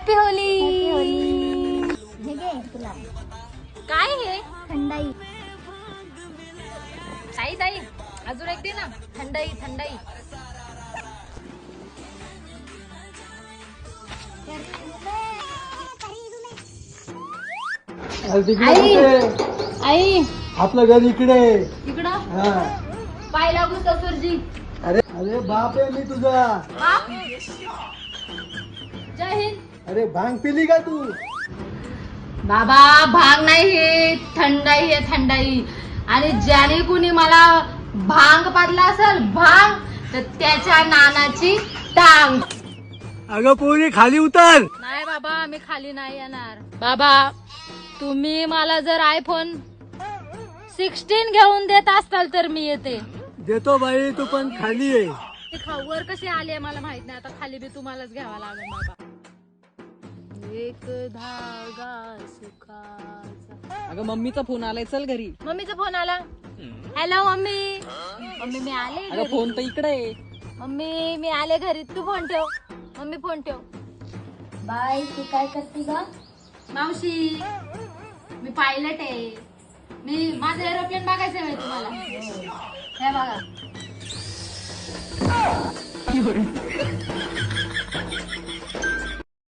Happy Holy. हे घे तुला काय हे थंडाई. ताई ताई अजून एक दे ना. थंडाई थंडाई. आई आई आपलं घर इकडे. इकडं हा. पाय लागू ससुरजी. अरे अरे बाप आहे मी तुझा. बाप. जय हिंद. अरे भांग पिली का तू? बाबा भांग नाही हे थंडाई आहे थंडाई. आणि ज्याने कुणी मला भांग पाडला असेल भांग तर त्याच्या नानाची टांग. अगं पोरी खाली उतर. नाही बाबा मी खाली नाही येणार. बाबा तुम्ही मला जर आयफोन 16 घेऊन देत असताल तर मी येते. देतो बाई, तू पण खाली आहे. ती खाऊवर कशी आली मला माहित नाही. आता खाली बी तुम्हालाच घ्यावा लागेल बाबा. एक धागा सुखाचा. अगं मम्मीचा फोन आलाय, चल घरी. मम्मीचा फोन आला. Hello mummy. मम्मी मी आले अगं घरी. फोन तर इकडे आहे. मम्मी मी आले घरी. तू फोन ठेव. मम्मी फोन ठेव. बाय तू काय करते ग? मावशी मी पायलट आहे. मी माझं एरोप्लेन बघायचं आहे तुम्हाला. हे बघा.